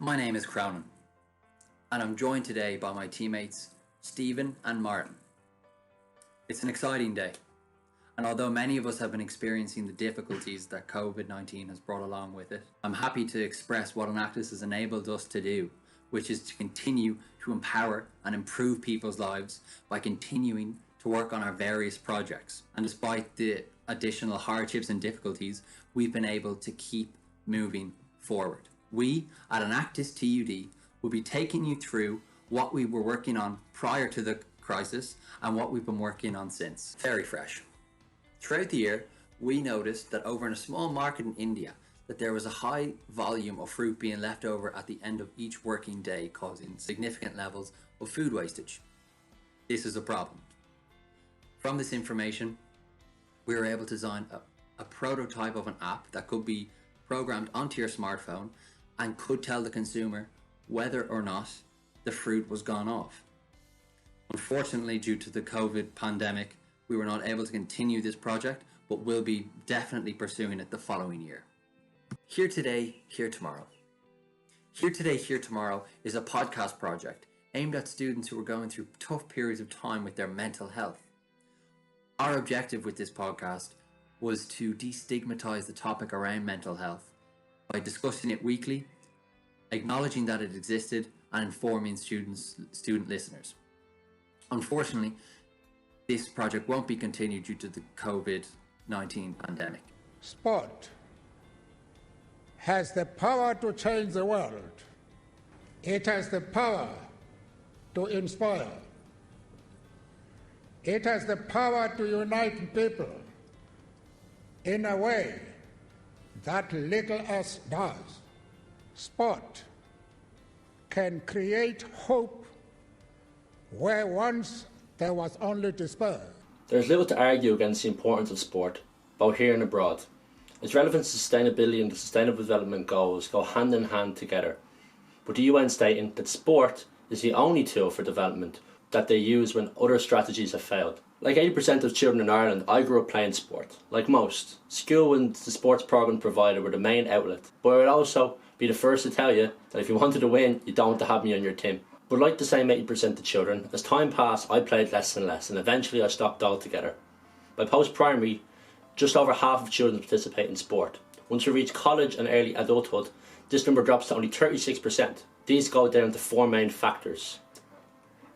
My name is Cronin, and I'm joined today by my teammates Stephen and Martin. It's an exciting day, and although many of us have been experiencing the difficulties that COVID-19 has brought along with it, I'm happy to express what Enactus has enabled us to do, which is to continue to empower and improve people's lives by continuing to work on our various projects. And despite the additional hardships and difficulties, we've been able to keep moving forward. We at Enactus TUD will be taking you through what we were working on prior to the crisis and what we've been working on since. Very fresh. Throughout the year, we noticed that over in a small market in India, that there was a high volume of fruit being left over at the end of each working day, causing significant levels of food wastage. This is a problem. From this information, we were able to design a prototype of an app that could be programmed onto your smartphone and could tell the consumer whether or not the fruit was gone off. Unfortunately, due to the COVID pandemic, we were not able to continue this project, but will be definitely pursuing it the following year. Here Today, Here Tomorrow. Here Today, Here Tomorrow is a podcast project aimed at students who are going through tough periods of time with their mental health. Our objective with this podcast was to destigmatize the topic around mental health by discussing it weekly, acknowledging that it existed, and informing student listeners. Unfortunately, this project won't be continued due to the COVID-19 pandemic. Sport has the power to change the world. It has the power to inspire. It has the power to unite people in a way that little else does. Sport can create hope where once there was only despair. There is little to argue against the importance of sport, both here and abroad. Its relevance to sustainability and the Sustainable Development Goals go hand in hand together, with the UN stating that sport is the only tool for development that they use when other strategies have failed. Like 80% of children in Ireland, I grew up playing sport. Like most, school and the sports programme provided were the main outlet, but I would also be the first to tell you that if you wanted to win, you don't want to have me on your team. But like the same 80% of children, as time passed, I played less and less, and eventually I stopped altogether. By post-primary, just over half of children participate in sport. Once we reach college and early adulthood, this number drops to only 36%. These go down to four main factors: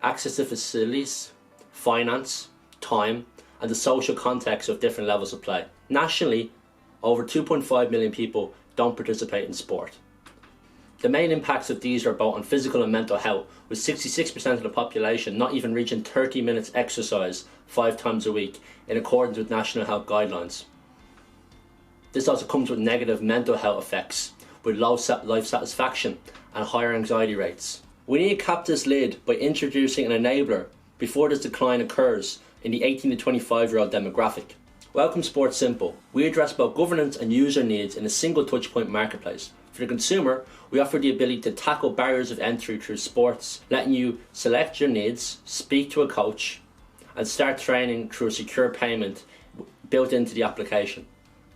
access to facilities, finance, time, and the social context of different levels of play. Nationally, over 2.5 million people don't participate in sport. The main impacts of these are both on physical and mental health, with 66% of the population not even reaching 30 minutes exercise 5 times a week in accordance with national health guidelines. This also comes with negative mental health effects, with low life satisfaction and higher anxiety rates. We need to cap this lid by introducing an enabler before this decline occurs in the 18 to 25-year-old demographic. Welcome Sports Simple. We address both governance and user needs in a single touchpoint marketplace. For the consumer, we offer the ability to tackle barriers of entry through sports, letting you select your needs, speak to a coach, and start training through a secure payment built into the application.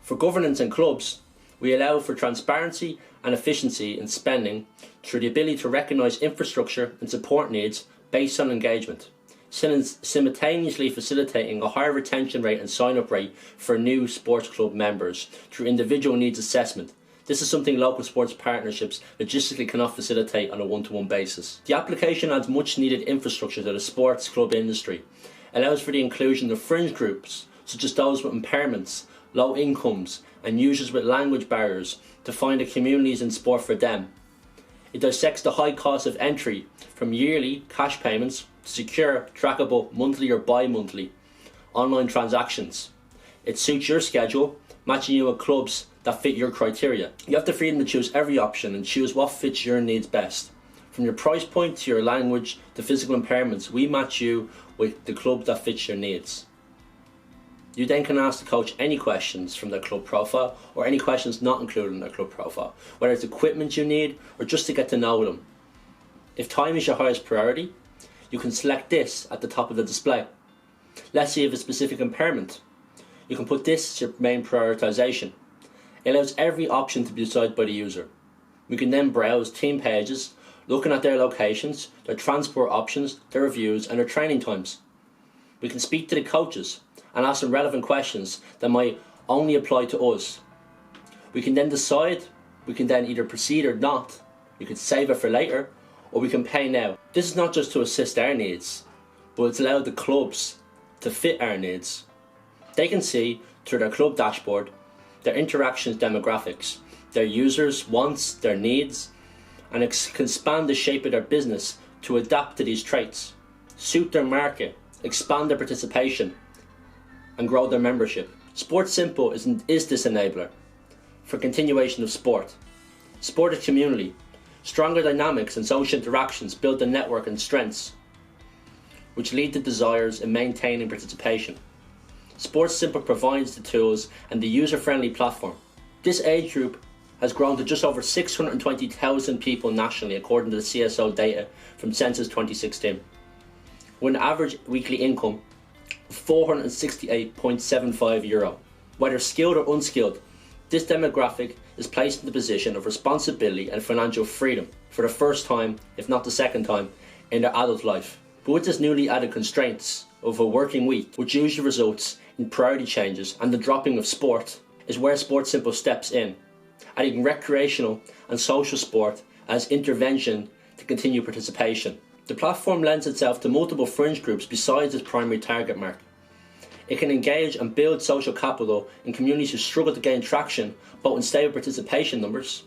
For governance and clubs, we allow for transparency and efficiency in spending through the ability to recognise infrastructure and support needs based on engagement, simultaneously facilitating a higher retention rate and sign-up rate for new sports club members through individual needs assessment. This is something local sports partnerships logistically cannot facilitate on a one-to-one basis. The application adds much needed infrastructure to the sports club industry, allows for the inclusion of fringe groups such as those with impairments, low incomes and users with language barriers to find the communities in sport for them. It dissects the high cost of entry from yearly cash payments to secure, trackable monthly or bi-monthly online transactions. It suits your schedule, matching you with clubs that fit your criteria. You have the freedom to choose every option and choose what fits your needs best. From your price point to your language to physical impairments, we match you with the club that fits your needs. You then can ask the coach any questions from their club profile or any questions not included in their club profile, whether it's equipment you need or just to get to know them. If time is your highest priority, you can select this at the top of the display. Let's say you have a specific impairment. You can put this as your main prioritization. It allows every option to be decided by the user. We can then browse team pages, looking at their locations, their transport options, their reviews and their training times. We can speak to the coaches and ask them relevant questions that might only apply to us. We can then decide, we can then either proceed or not, we could save it for later, or we can pay now. This is not just to assist our needs, but it's allowed the clubs to fit our needs. They can see through their club dashboard their interactions demographics, their users' wants, their needs, and can span the shape of their business to adapt to these traits, suit their market, expand their participation, and grow their membership. Sports Simple is this enabler for continuation of sport. Sport is community. Stronger dynamics and social interactions build the network and strengths, which lead to desires in maintaining participation. Sports Simple provides the tools and the user-friendly platform. This age group has grown to just over 620,000 people nationally, according to the CSO data from Census 2016, with an average weekly income of €468.75. Whether skilled or unskilled, this demographic is placed in the position of responsibility and financial freedom for the first time, if not the second time, in their adult life. But with this newly added constraints of a working week, which usually results in priority changes and the dropping of sport, is where Sports Simple steps in, adding recreational and social sport as intervention to continue participation. The platform lends itself to multiple fringe groups besides its primary target market. It can engage and build social capital in communities who struggle to gain traction both in stable participation numbers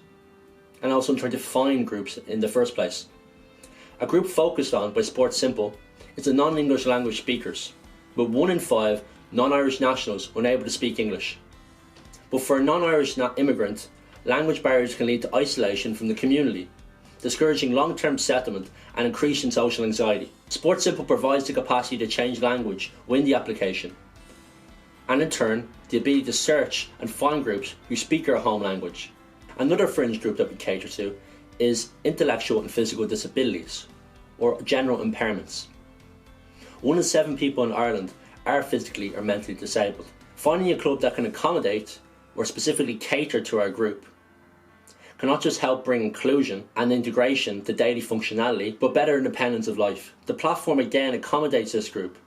and also in trying to find groups in the first place. A group focused on by Sports Simple is the non-English language speakers, with 1 in 5 non-Irish nationals unable to speak English. But for a non-Irish immigrant, language barriers can lead to isolation from the community, discouraging long-term settlement and increasing social anxiety. Sports Simple provides the capacity to change language within the application, and in turn, the ability to search and find groups who speak our home language. Another fringe group that we cater to is intellectual and physical disabilities, or general impairments. 1 in 7 people in Ireland are physically or mentally disabled. Finding a club that can accommodate or specifically cater to our group can not just help bring inclusion and integration to daily functionality, but better independence of life. The platform again accommodates this group,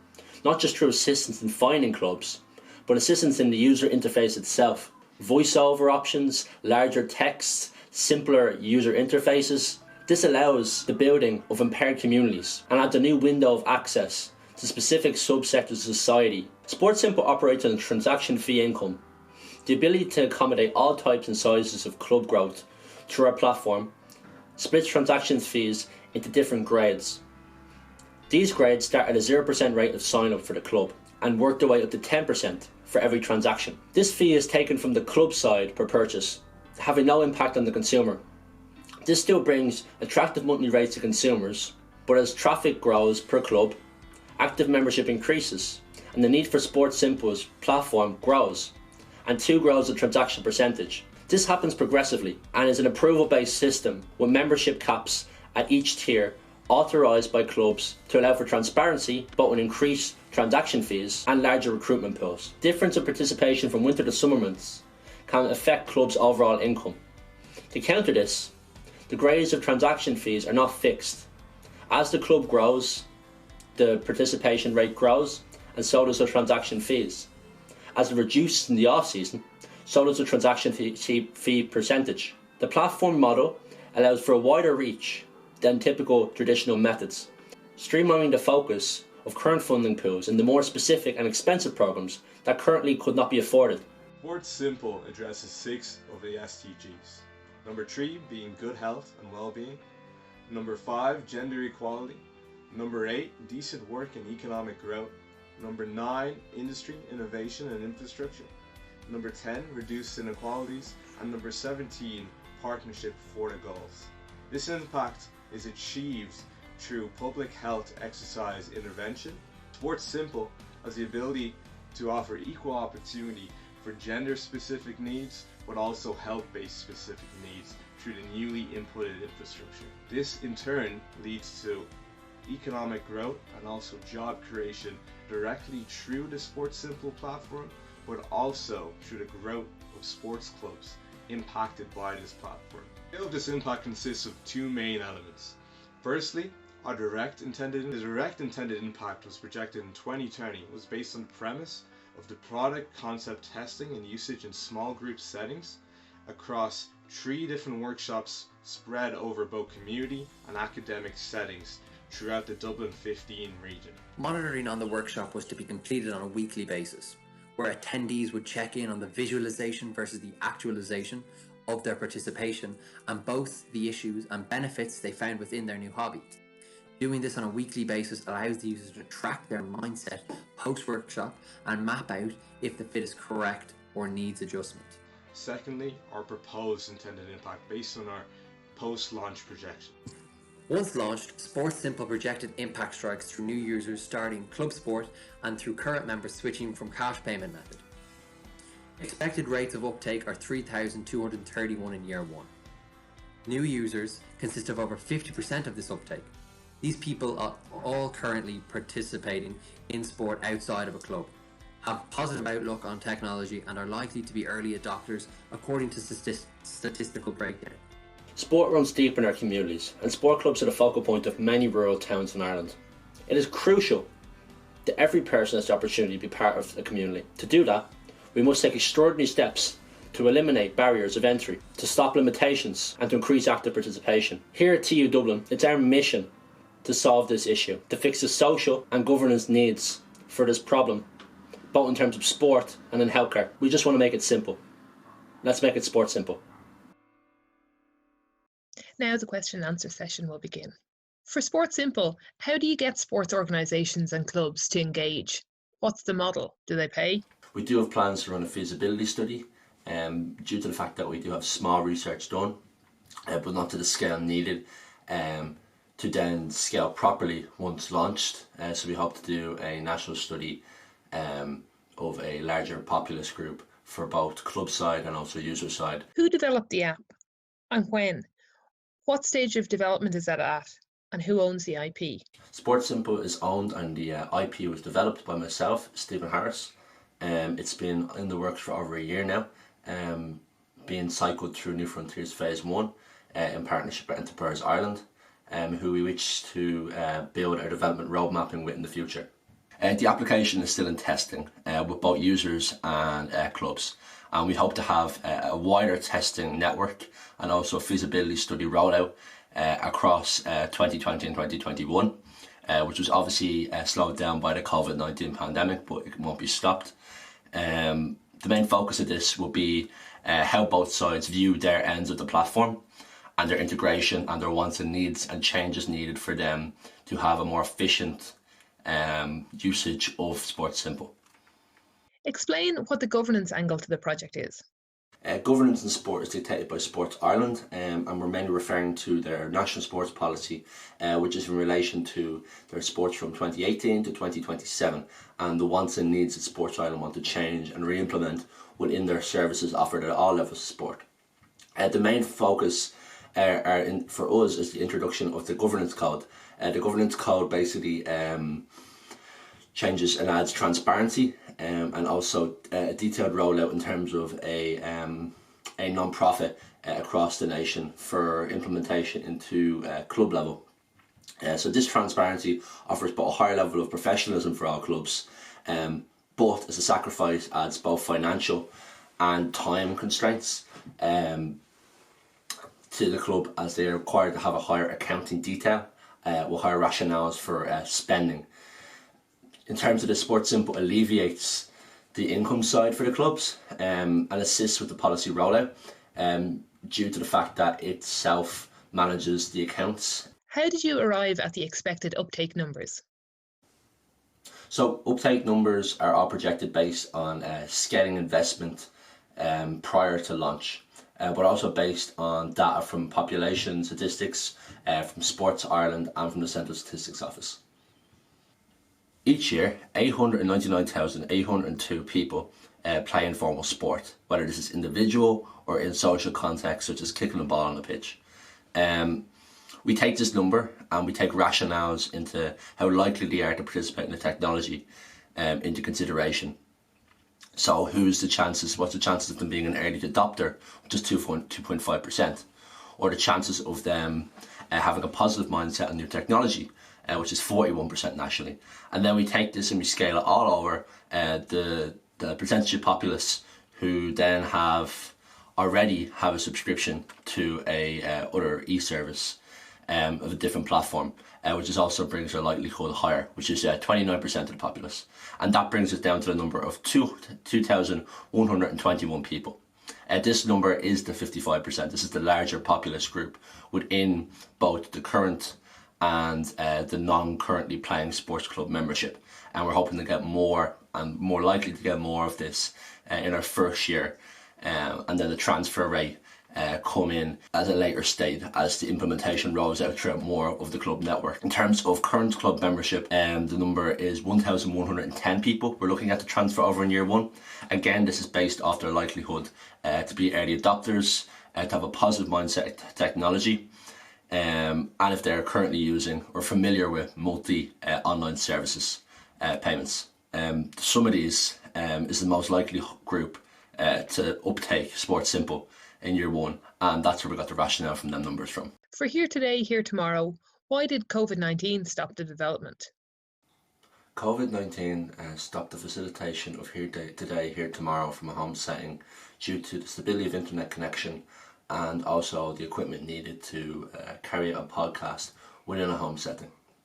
not just through assistance in finding clubs, but assistance in the user interface itself. Voiceover options, larger text, simpler user interfaces. This allows the building of impaired communities and adds a new window of access to specific subsectors of society. Sports Simple operates on transaction fee income. The ability to accommodate all types and sizes of club growth through our platform splits transaction fees into different grades. These grades start at a 0% rate of sign up for the club and work their way up to 10% for every transaction. This fee is taken from the club side per purchase, having no impact on the consumer. This still brings attractive monthly rates to consumers, but as traffic grows per club, active membership increases, and the need for Sports Simple's platform grows, and too grows the transaction percentage. This happens progressively and is an approval-based system with membership caps at each tier authorised by clubs to allow for transparency, but with increased transaction fees and larger recruitment pools. Difference in participation from winter to summer months can affect clubs' overall income. To counter this, the grades of transaction fees are not fixed. As the club grows, the participation rate grows, and so does the transaction fees. As it reduces in the off-season, so does the transaction fee percentage. The platform model allows for a wider reach than typical traditional methods, streamlining the focus of current funding pools into more specific and expensive programs that currently could not be afforded. Sports Simple addresses 6 of the SDGs. Number 3 being good health and well-being. Number 5 gender equality. Number 8 decent work and economic growth. Number 9 industry, innovation and infrastructure. Number 10 reduced inequalities. And number 17 partnership for the goals. This impact is achieved through public health exercise intervention. Sports Simple has the ability to offer equal opportunity for gender-specific needs, but also health-based specific needs through the newly inputted infrastructure. This in turn leads to economic growth and also job creation directly through the Sports Simple platform, but also through the growth of sports clubs impacted by this platform. The scale of this impact consists of two main elements. Firstly, the direct intended impact was projected in 2020 was based on the premise of the product concept testing and usage in small group settings across 3 different workshops spread over both community and academic settings throughout the Dublin 15 region. Monitoring on the workshop was to be completed on a weekly basis, where attendees would check in on the visualization versus the actualization of their participation and both the issues and benefits they found within their new hobby. Doing this on a weekly basis allows the users to track their mindset post-workshop and map out if the fit is correct or needs adjustment. Secondly, our proposed intended impact based on our post-launch projection. Once launched, Sports Simple projected impact strikes through new users starting Club Sport and through current members switching from cash payment method. Expected rates of uptake are 3,231 in year 1. New users consist of over 50% of this uptake. These people are all currently participating in sport outside of a club, have a positive outlook on technology and are likely to be early adopters according to statistical breakdown. Sport runs deep in our communities, and sport clubs are the focal point of many rural towns in Ireland. It is crucial that every person has the opportunity to be part of the community. To do that, we must take extraordinary steps to eliminate barriers of entry, to stop limitations and to increase active participation. Here at TU Dublin, it's our mission to solve this issue, to fix the social and governance needs for this problem, both in terms of sport and in healthcare. We just want to make it simple. Let's make it sport simple. Now the question and answer session will begin. For Sport Simple, how do you get sports organisations and clubs to engage? What's the model? Do they pay? We do have plans to run a feasibility study due to the fact that we do have small research done, but not to the scale needed to then scale properly once launched. So we hope to do a national study of a larger populace group for both club side and also user side. Who developed the app and when? What stage of development is that at? And who owns the IP? Sports Simple is owned and the IP was developed by myself, Stephen Harris. It's been in the works for over a year now, being cycled through New Frontiers Phase 1 in partnership with Enterprise Ireland, who we wish to build our development roadmapping with in the future. The application is still in testing with both users and clubs, and we hope to have a wider testing network and also a feasibility study rollout across 2020 and 2021, which was obviously slowed down by the COVID-19 pandemic, but it won't be stopped. The main focus of this will be how both sides view their ends of the platform and their integration and their wants and needs and changes needed for them to have a more efficient usage of Sports Simple. Explain what the governance angle to the project is. Governance in sport is dictated by Sports Ireland, and we're mainly referring to their national sports policy, which is in relation to their sports from 2018 to 2027 and the wants and needs that Sports Ireland want to change and re-implement within their services offered at all levels of sport. The main focus for us is the introduction of the governance code. The governance code basically changes and adds transparency and also a detailed rollout in terms of a non-profit across the nation for implementation into club level. So this transparency offers both a higher level of professionalism for our clubs, but as a sacrifice adds both financial and time constraints to the club, as they are required to have a higher accounting detail with higher rationales for spending. In terms of the Sports Simple, alleviates the income side for the clubs and assists with the policy rollout due to the fact that it self-manages the accounts. How did you arrive at the expected uptake numbers? So uptake numbers are all projected based on scaling investment prior to launch, but also based on data from population statistics from Sports Ireland and from the Central Statistics Office. Each year, 899,802 people play informal sport, whether this is individual or in social contexts such as kicking a ball on the pitch. We take this number and we take rationales into how likely they are to participate in the technology into consideration. So what's the chances of them being an early adopter, which is 2.5%? or the chances of them having a positive mindset on new technology, which is 41% nationally. And then we take this and we scale it all over the percentage of populace who then already have a subscription to a other e-service of a different platform, which is also brings our likelihood higher, which is 29% of the populace. And that brings us down to the number of 2,121 people. This number is the 55%. This is the larger populace group within both the current and the non-currently playing sports club membership. And we're hoping to get more and more likely to get more of this in our first year. And then the transfer rate come in at a later stage as the implementation rolls out throughout more of the club network. In terms of current club membership, the number is 1,110 people we're looking at to transfer over in year one. Again, this is based off their likelihood to be early adopters, to have a positive mindset to technology, and if they're currently using or familiar with multi online services payments. Some of these is the most likely group to uptake Sports Simple in year one, and that's where we got the rationale from them numbers from. For Here Today, Here Tomorrow, why did COVID-19 stop the development? COVID-19 stopped the facilitation of Here Today, Here Tomorrow from a home setting due to the stability of internet connection and also the equipment needed to carry out a podcast within a home setting.